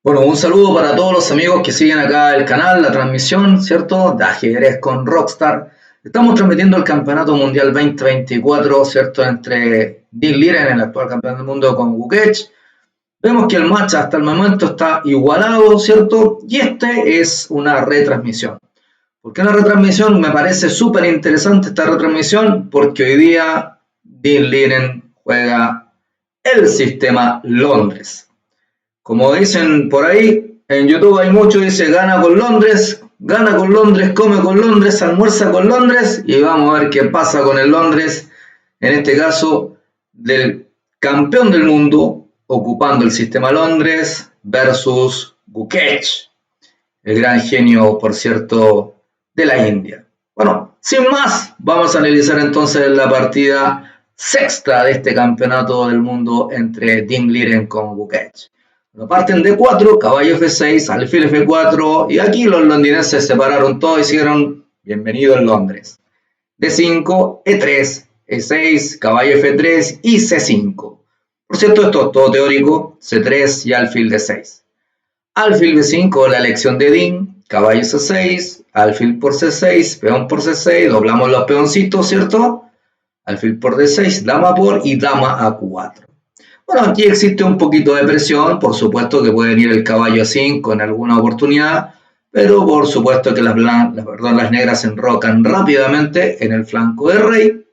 Bueno, un saludo para todos los amigos que siguen acá el canal, la transmisión, ¿cierto? De ajedrez con Rockstar. Estamos transmitiendo el Campeonato Mundial 2024, ¿cierto? Entre Dean Liren, el actual campeón del mundo, con Gukesh. Vemos que el match hasta el momento está igualado, ¿cierto? Y este es una retransmisión. ¿Por qué una retransmisión? Me parece súper interesante esta retransmisión porque hoy día Dean Liren juega el sistema Londres. Como dicen por ahí, en YouTube hay mucho, dice gana con Londres, come con Londres, almuerza con Londres, y vamos a ver qué pasa con el Londres, en este caso del campeón del mundo ocupando el sistema Londres versus Gukesh, el gran genio, por cierto, de la India. Bueno, sin más, vamos a analizar entonces la partida sexta de este campeonato del mundo entre Dean Liren con Gukesh. Parten de 4, caballo F6, alfil F4, y aquí los londinenses separaron todo y hicieron bienvenido en Londres. D5, E3, E6, caballo F3 y C5. Por cierto, esto es todo teórico, C3 y alfil D6. Alfil B5, la elección de Dean, caballo C6, alfil por C6, peón por C6, doblamos los peoncitos, ¿cierto? Alfil por D6, dama por y dama A4. Bueno, aquí existe un poquito de presión, por supuesto que puede venir el caballo A5 en alguna oportunidad, pero por supuesto que las negras se enrocan rápidamente en el flanco de rey.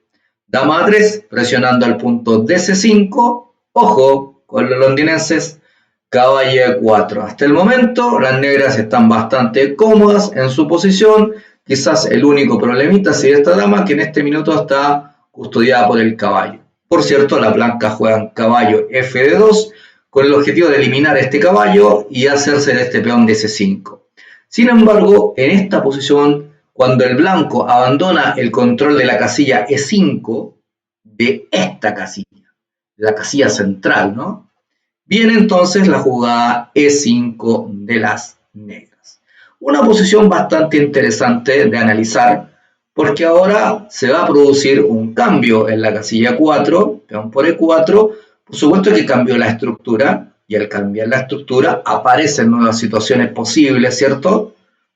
Dama A3, presionando al punto DC5, ojo con los londinenses, caballo E4. Hasta el momento las negras están bastante cómodas en su posición, quizás el único problemita sería esta dama que en este minuto está custodiada por el caballo. Por cierto, las blancas juegan caballo F2 con el objetivo de eliminar este caballo y hacerse de este peón de C5. Sin embargo, en esta posición, cuando el blanco abandona el control de la casilla E5, de esta casilla, la casilla central, ¿no? Viene entonces la jugada E5 de las negras. Una posición bastante interesante de analizar, porque ahora se va a producir un cambio en la casilla 4, peón por E4, por supuesto que cambió la estructura, y al cambiar la estructura aparecen nuevas situaciones posibles, ¿cierto?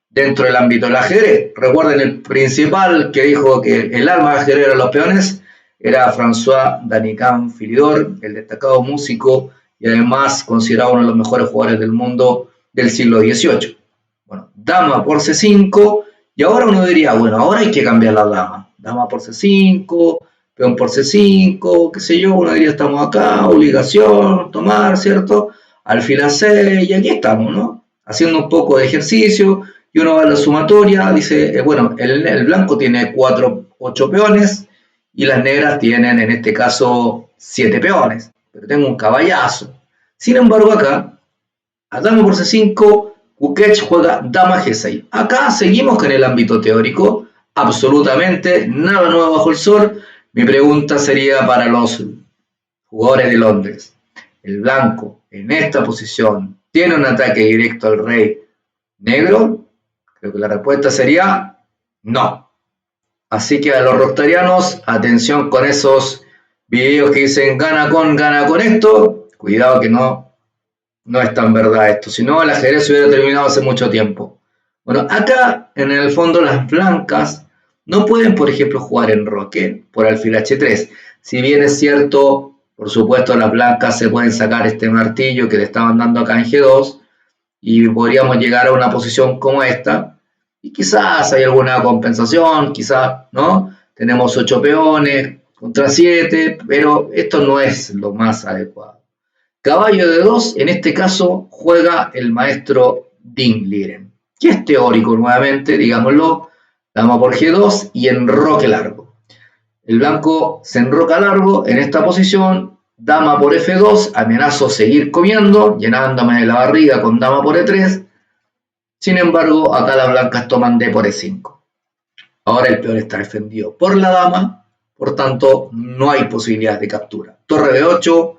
Dentro del ámbito del ajedrez. Recuerden el principal que dijo que el alma del ajedrez eran los peones, era François Danicamp Philidor, el destacado músico y además considerado uno de los mejores jugadores del mundo del siglo XVIII. Bueno, dama por C5, y ahora uno diría, bueno, ahora hay que cambiar la dama. Dama por C5, peón por C5, qué sé yo, uno diría, estamos acá, obligación, tomar, ¿cierto? Alfil A6, y aquí estamos, ¿no? Haciendo un poco de ejercicio, y uno va a la sumatoria, dice, bueno, el blanco tiene 8 peones, y las negras tienen, en este caso, 7 peones, pero tengo un caballazo. Sin embargo, acá, a dama por C5, Gukesh juega dama G6. Acá seguimos con el ámbito teórico, absolutamente nada nuevo bajo el sol. Mi pregunta sería para los jugadores de Londres. ¿El blanco en esta posición tiene un ataque directo al rey negro? Creo que la respuesta sería no. Así que a los rostarianos, atención con esos videos que dicen gana con esto. Cuidado que no es tan verdad esto, si no el ajedrez se hubiera terminado hace mucho tiempo. Bueno, acá en el fondo las blancas no pueden, por ejemplo, jugar en roque por alfil H3. Si bien es cierto, por supuesto las blancas se pueden sacar este martillo que le estaban dando acá en G2 y podríamos llegar a una posición como esta y quizás hay alguna compensación, quizás, ¿no? Tenemos 8 peones contra 7, pero esto no es lo más adecuado. Caballo de 2, en este caso juega el maestro Dean Liren, que es teórico nuevamente, digámoslo, dama por G2 y enroque largo. El blanco se enroca largo en esta posición, dama por F2, amenazo seguir comiendo, llenándome de la barriga con dama por E3, sin embargo acá las blancas toman D por E5. Ahora el peón está defendido por la dama, por tanto no hay posibilidad de captura. Torre B8,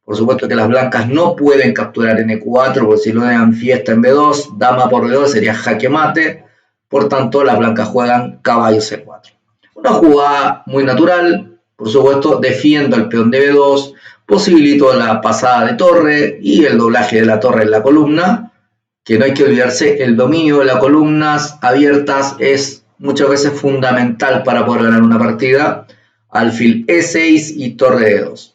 por supuesto que las blancas no pueden capturar en E4, porque si lo dan fiesta en B2, dama por B2 sería jaque mate, por tanto las blancas juegan caballo C4. Una jugada muy natural, por supuesto defiendo el peón de B2, posibilito la pasada de torre y el doblaje de la torre en la columna, que no hay que olvidarse, el dominio de las columnas abiertas es muchas veces fundamental para poder ganar una partida. Alfil E6 y torre E2.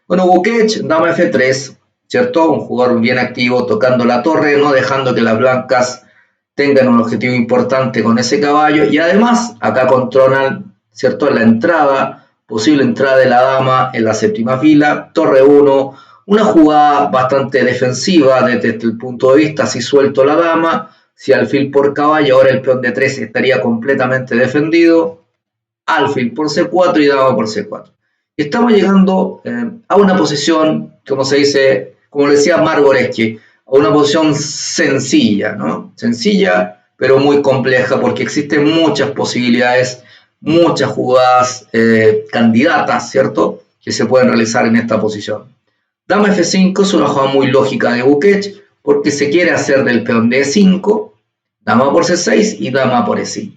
Bueno, Bukech, dama F3, ¿cierto? Un jugador bien activo tocando la torre, no dejando que las blancas tengan un objetivo importante con ese caballo, y además acá controlan, ¿cierto?, la entrada, posible entrada de la dama en la séptima fila, torre 1, una jugada bastante defensiva desde el punto de vista, si suelto la dama, si alfil por caballo, ahora el peón de 3 estaría completamente defendido, alfil por C4 y dama por C4. Estamos llegando a una posición, como se dice, como le decía Margoreski, a una posición sencilla, ¿no? Sencilla, pero muy compleja, porque existen muchas posibilidades, muchas jugadas candidatas, ¿cierto?, que se pueden realizar en esta posición. Dama F5 es una jugada muy lógica de Bukech, porque se quiere hacer del peón de E5, dama por C6 y dama por E5.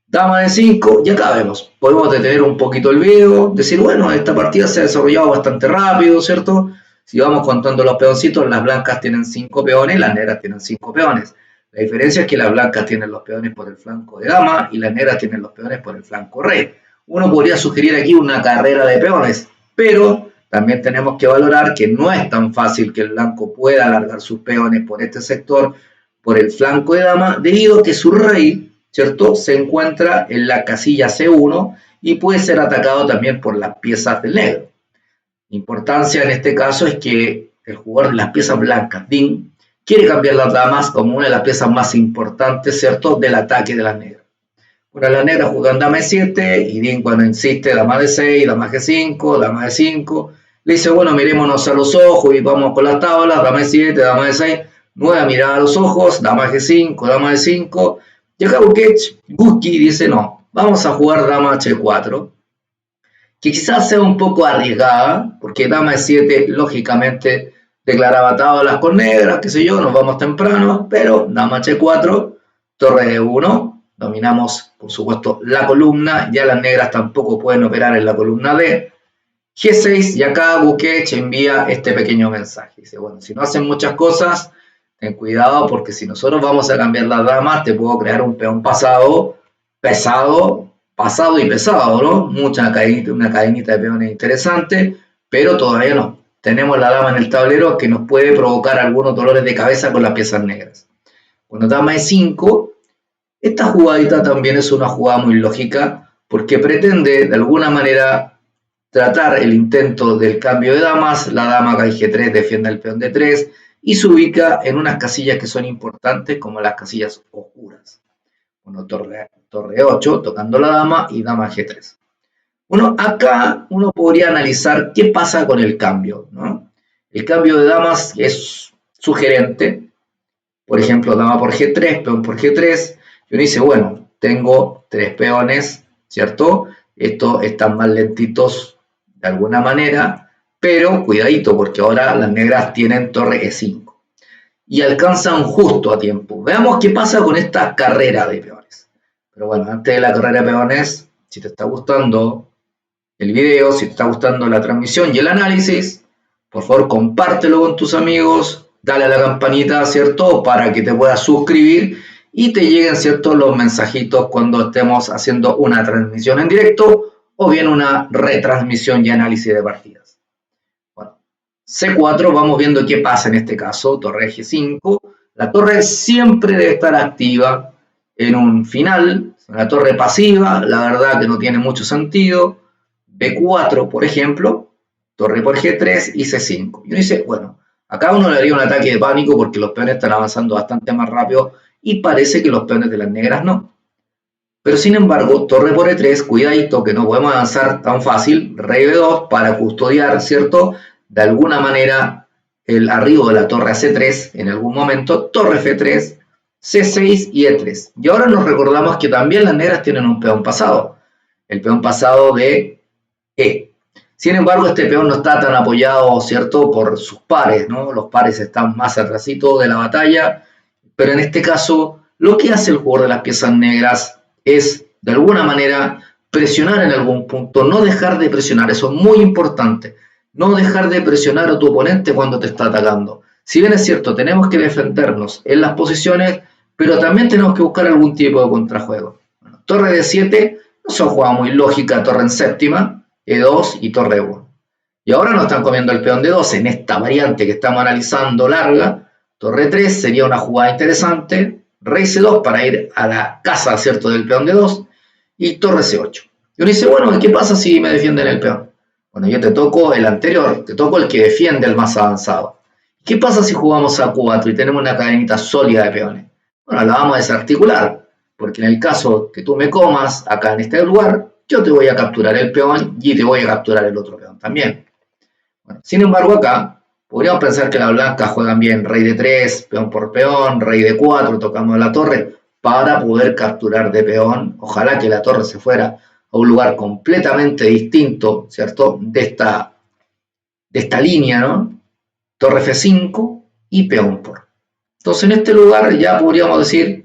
Dama de 5, y acá vemos, podemos detener un poquito el video, decir, bueno, esta partida se ha desarrollado bastante rápido, ¿cierto? Si vamos contando los peoncitos, las blancas tienen 5 peones, las negras tienen 5 peones. La diferencia es que las blancas tienen los peones por el flanco de dama y las negras tienen los peones por el flanco rey. Uno podría sugerir aquí una carrera de peones, pero también tenemos que valorar que no es tan fácil que el blanco pueda alargar sus peones por este sector, por el flanco de dama, debido a que su rey, ¿cierto?, se encuentra en la casilla C1 y puede ser atacado también por las piezas del negro. Importancia en este caso es que el jugador de las piezas blancas, Dean, quiere cambiar las damas como una de las piezas más importantes, ¿cierto?, del ataque de las negras. Bueno, las negras juegan dama E7 y Dean, cuando insiste, dama D6, dama G5, dama D5, le dice, bueno, mirémonos a los ojos y vamos con las tablas, dama E7, dama D6, nueva mirada a los ojos, dama G5, dama D5, y acá Bukech dice, no, vamos a jugar dama H4, que quizás sea un poco arriesgada, porque dama E7 lógicamente declaraba tablas con negras, qué sé yo, nos vamos temprano, pero dama H4, torre E1, dominamos por supuesto la columna, ya las negras tampoco pueden operar en la columna D, G6, y acá Bukech envía este pequeño mensaje, dice, bueno, si no hacen muchas cosas, ten cuidado porque si nosotros vamos a cambiar las damas, te puedo crear un peón pasado, pesado y pesado, ¿no? Una cadenita de peones interesante, pero todavía no. Tenemos la dama en el tablero que nos puede provocar algunos dolores de cabeza con las piezas negras. Cuando dama E5, esta jugadita también es una jugada muy lógica porque pretende de alguna manera tratar el intento del cambio de damas, la dama acá en G3 defiende el peón de 3 y se ubica en unas casillas que son importantes como las casillas oscuras. Bueno, torre 8 tocando la dama y dama G3. Bueno, acá uno podría analizar qué pasa con el cambio, ¿no? El cambio de damas es sugerente, por ejemplo, dama por G3, peón por G3, y uno dice, bueno, tengo 3 peones, ¿cierto? Estos están más lentitos de alguna manera, pero cuidadito porque ahora las negras tienen torre E5 y alcanzan justo a tiempo. Veamos qué pasa con esta carrera de peones. Pero bueno, antes de la carrera de peones, si te está gustando el video, si te está gustando la transmisión y el análisis, por favor compártelo con tus amigos, dale a la campanita, ¿cierto?, para que te puedas suscribir y te lleguen, ¿cierto?, los mensajitos cuando estemos haciendo una transmisión en directo o bien una retransmisión y análisis de partidas. Bueno, C4, vamos viendo qué pasa en este caso, torre G5. La torre siempre debe estar activa en un final, una torre pasiva, la verdad que no tiene mucho sentido. B4, por ejemplo, torre por G3 y C5. Y uno dice, bueno, acá uno le haría un ataque de pánico porque los peones están avanzando bastante más rápido y parece que los peones de las negras no. Pero sin embargo, torre por E3, cuidadito que no podemos avanzar tan fácil, rey B2 para custodiar, ¿cierto?, de alguna manera el arribo de la torre a C3 en algún momento, torre F3, C6 y E3. Y ahora nos recordamos que también las negras tienen un peón pasado, el peón pasado de E. Sin embargo, este peón no está tan apoyado, ¿cierto?, por sus pares, ¿no? Los pares están más atrasito de la batalla, pero en este caso, lo que hace el jugador de las piezas negras es, de alguna manera, presionar en algún punto, no dejar de presionar, eso es muy importante, no dejar de presionar a tu oponente cuando te está atacando. Si bien es cierto, tenemos que defendernos en las posiciones, pero también tenemos que buscar algún tipo de contrajuego. Bueno, torre de 7 no son jugadas muy lógica, torre en séptima, E2 y torre 1. Y ahora nos están comiendo el peón de 2 en esta variante que estamos analizando larga. Torre 3 sería una jugada interesante. Rey C2 para ir a la casa, ¿cierto?, del peón de 2. Y torre C8. Y uno dice, bueno, ¿qué pasa si me defienden el peón? Bueno, yo te toco el anterior, te toco el que defiende el más avanzado. ¿Qué pasa si jugamos a 4 y tenemos una cadenita sólida de peones? Bueno, la vamos a desarticular, porque en el caso que tú me comas acá en este lugar, yo te voy a capturar el peón y te voy a capturar el otro peón también. Bueno, sin embargo, acá podríamos pensar que las blancas juegan bien rey de 3, peón por peón, rey de 4, tocamos la torre para poder capturar de peón. Ojalá que la torre se fuera a un lugar completamente distinto, ¿cierto?, de esta línea, ¿no? Torre F5 y peón por. Entonces, en este lugar ya podríamos decir,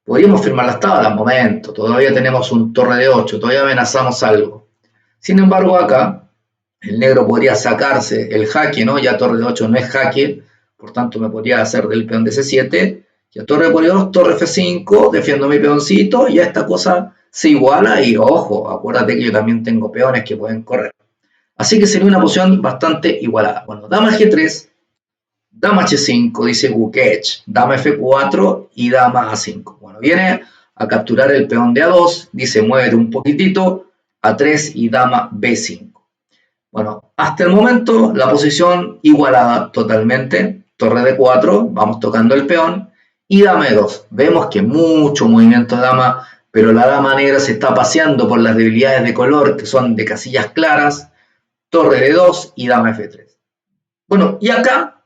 podríamos firmar las tablas, momento, todavía tenemos un torre de 8, todavía amenazamos algo. Sin embargo, acá el negro podría sacarse el jaque, ¿no? Ya torre de 8 no es jaque, por tanto me podría hacer del peón de C7, ya torre por 2, torre F5, defiendo mi peoncito, y ya esta cosa se iguala y ojo, acuérdate que yo también tengo peones que pueden correr. Así que sería una posición bastante igualada. Bueno, dama G3, dama H5, dice Gukech, dama F4 y dama A5. Bueno, viene a capturar el peón de A2, dice muévete un poquitito, A3 y dama B5. Bueno, hasta el momento la posición igualada totalmente, torre de 4, vamos tocando el peón, y dama de 2. Vemos que mucho movimiento de dama, pero la dama negra se está paseando por las debilidades de color, que son de casillas claras, torre de 2 y dama F3. Bueno, y acá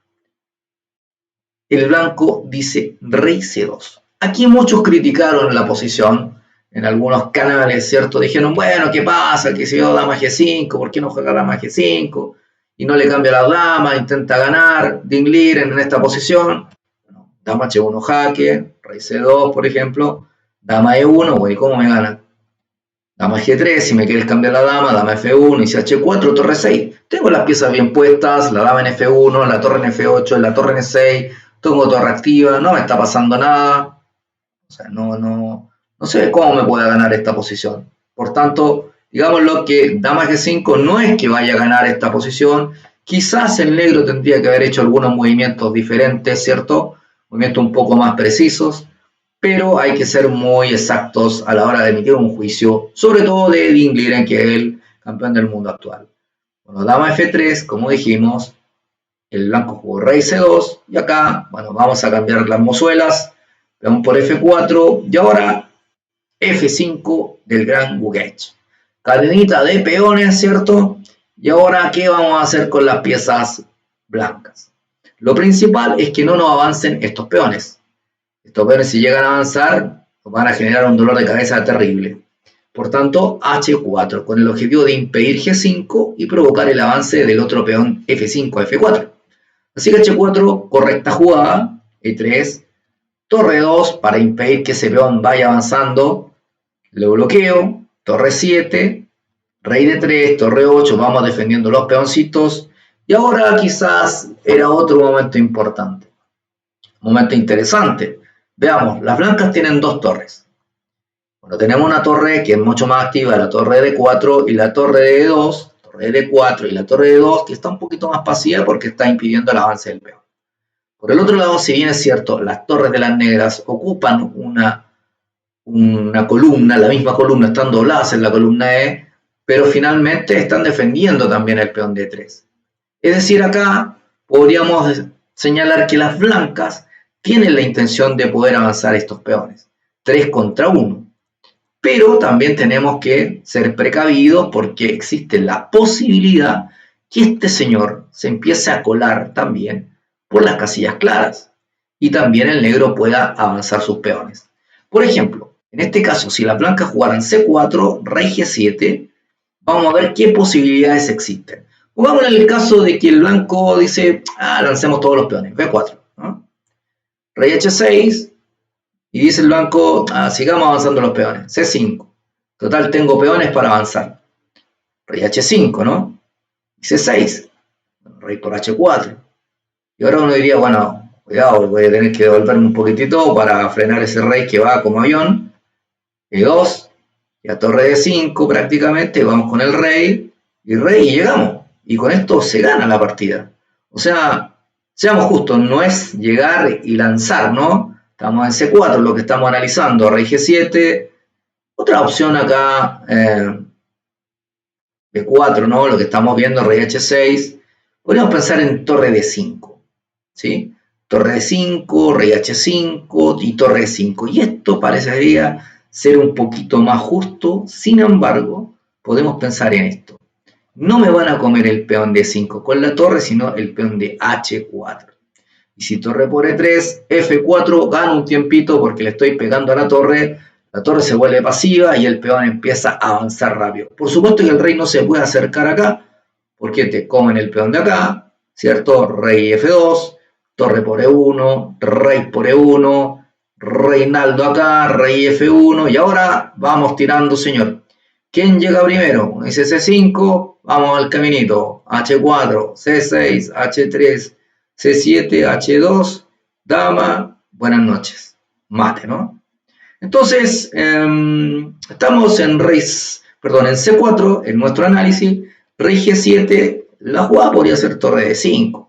el blanco dice rey C2. Aquí muchos criticaron la posición, en algunos canales, ¿cierto? Dijeron, bueno, ¿qué pasa? Que si yo dama G5, ¿por qué no juega dama G5? Y no le cambia la dama, intenta ganar, Dinglir en esta posición. Bueno, dama H1 jaque, rey C2, por ejemplo, dama E1, bueno, ¿y cómo me gana? Dama G3, si me quieres cambiar la dama, dama F1, y si H4, torre 6. Tengo las piezas bien puestas, la dama en F1, la torre en F8, la torre en E6, tengo torre activa, no me está pasando nada. O sea, no sé cómo me puede ganar esta posición. Por tanto, digámoslo que dama G5 no es que vaya a ganar esta posición. Quizás el negro tendría que haber hecho algunos movimientos diferentes, ¿cierto? Movimientos un poco más precisos, pero hay que ser muy exactos a la hora de emitir un juicio, sobre todo de Dinglir, que es el campeón del mundo actual. Bueno, dama F3, como dijimos, el blanco jugó rey C2, y acá, bueno, vamos a cambiar las mozuelas, peón por F4, y ahora F5 del gran Gukech. Cadenita de peones, ¿cierto? Y ahora, ¿qué vamos a hacer con las piezas blancas? Lo principal es que no nos avancen estos peones. Estos peones, si llegan a avanzar, nos van a generar un dolor de cabeza terrible. Por tanto, H4, con el objetivo de impedir G5 y provocar el avance del otro peón F5 a F4. Así que H4, correcta jugada, E3, torre 2 para impedir que ese peón vaya avanzando, lo bloqueo, torre 7, rey de 3, torre 8, vamos defendiendo los peoncitos, y ahora quizás era otro momento importante, momento interesante. Veamos, las blancas tienen dos torres. Bueno, tenemos una torre que es mucho más activa, la torre de 4 y la torre de 2, torre de 4 y la torre de 2, que está un poquito más pasiva porque está impidiendo el avance del peón. Por el otro lado, si bien es cierto, las torres de las negras ocupan una columna, la misma columna, están dobladas en la columna E, pero finalmente están defendiendo también el peón de 3. Es decir, acá podríamos señalar que las blancas tienen la intención de poder avanzar estos peones, 3 contra 1. Pero también tenemos que ser precavidos porque existe la posibilidad que este señor se empiece a colar también por las casillas claras y también el negro pueda avanzar sus peones. Por ejemplo, en este caso, si las blancas jugaran C4, rey G7, vamos a ver qué posibilidades existen. Pongamos en el caso de que el blanco dice, lancemos todos los peones, B4, ¿no? Rey H6, y dice el blanco, sigamos avanzando los peones, C5. Total, tengo peones para avanzar. Rey H5, ¿no? Y C6, rey por H4. Y ahora uno diría, bueno, cuidado, voy a tener que devolverme un poquitito para frenar ese rey que va como avión. E2, y a torre de 5 prácticamente, vamos con el rey, y llegamos. Y con esto se gana la partida. O sea, seamos justos, no es llegar y lanzar, ¿no? Estamos en C4, lo que estamos analizando, rey G7, otra opción acá, B4, ¿no? Lo que estamos viendo, rey H6. Podríamos pensar en torre D5, ¿sí? Torre D5, rey H5 y torre D5. Y esto parecería ser un poquito más justo. Sin embargo, podemos pensar en esto. No me van a comer el peón D5 con la torre, sino el peón de H4. Y si torre por E3, F4, gano un tiempito porque le estoy pegando a la torre se vuelve pasiva y el peón empieza a avanzar rápido. Por supuesto que el rey no se puede acercar acá, porque te comen el peón de acá, ¿cierto? Rey F2, torre por E1, rey por E1, reinaldo acá, rey F1, y ahora vamos tirando, señor. ¿Quién llega primero? Uno dice C5, vamos al caminito, H4, C6, H3, C7, H2, dama, buenas noches, mate, ¿no? Entonces, estamos en en C4, en nuestro análisis, rey G7, la jugada podría ser torre D5,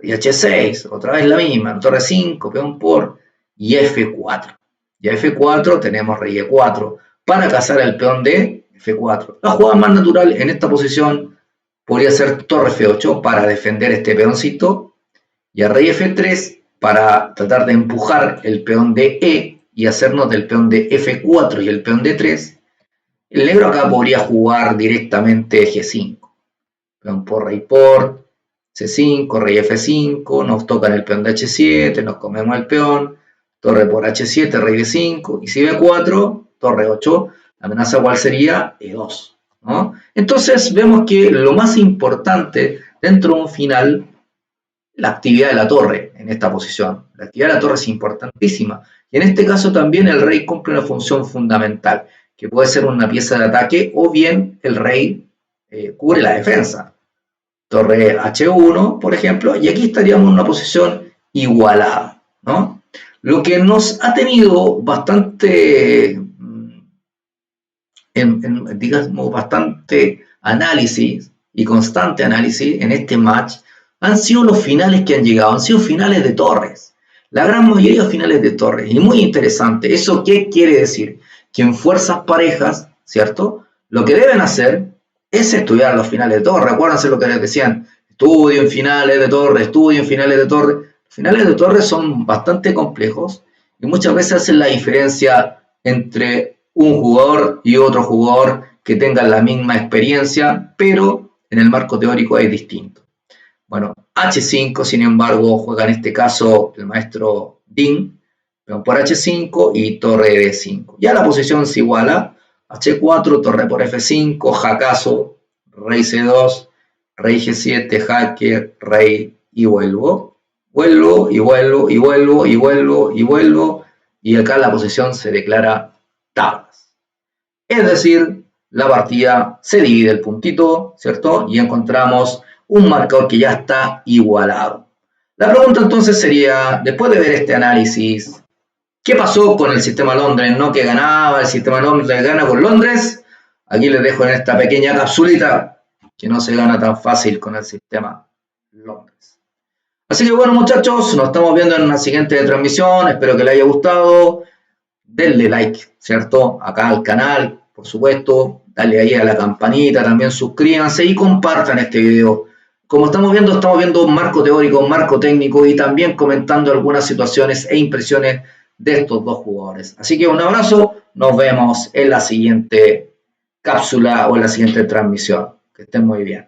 y H6, otra vez la misma, torre 5, peón por, y F4. Y a F4 tenemos rey E4, para cazar el peón de F4. La jugada más natural en esta posición podría ser torre F8, para defender este peoncito, y a rey F3, para tratar de empujar el peón de E, y hacernos del peón de F4 y el peón de 3, el negro acá podría jugar directamente G5. Peón por rey por, C5, rey F5, nos tocan el peón de H7, nos comemos el peón, torre por H7, rey D5, y si B4, torre 8, la amenaza cuál sería E2. ¿no? Entonces vemos que lo más importante dentro de un final, la actividad de la torre en esta posición. La actividad de la torre es importantísima. Y en este caso también el rey cumple una función fundamental, que puede ser una pieza de ataque o bien el rey cubre la defensa. Torre H1, por ejemplo, y aquí estaríamos en una posición igualada, ¿no? Lo que nos ha tenido bastante, digamos, bastante análisis y constante análisis en este match han sido los finales que han llegado, han sido finales de torres. La gran mayoría de finales de torres. Y muy interesante. ¿Eso qué quiere decir? Que en fuerzas parejas, ¿cierto? Lo que deben hacer es estudiar los finales de torre. Acuérdense lo que les decían. Estudio en finales de torre, estudio en finales de torre. Finales de torre son bastante complejos y muchas veces hacen la diferencia entre un jugador y otro jugador que tengan la misma experiencia, pero en el marco teórico es distinto. Bueno, H5, sin embargo, juega en este caso el maestro Dean, peón por H5 y torre D5. Ya la posición se iguala, H4, torre por F5, jacazo, rey C2, rey G7, jaque, rey y vuelvo. Vuelvo y vuelvo y vuelvo y vuelvo y vuelvo y acá la posición se declara tablas. Es decir, la partida se divide el puntito, ¿cierto? Y encontramos un marcador que ya está igualado. La pregunta entonces sería, después de ver este análisis, ¿qué pasó con el sistema Londres? ¿No? Que ganaba, el sistema Londres gana con Londres. Aquí les dejo en esta pequeña capsulita que no se gana tan fácil con el sistema Londres. Así que bueno muchachos, nos estamos viendo en una siguiente transmisión, espero que les haya gustado. Denle like, ¿cierto? Acá al canal, por supuesto, dale ahí a la campanita, también suscríbanse y compartan este video. Como estamos viendo un marco teórico, un marco técnico y también comentando algunas situaciones e impresiones de estos dos jugadores. Así que un abrazo, nos vemos en la siguiente cápsula o en la siguiente transmisión. Que estén muy bien.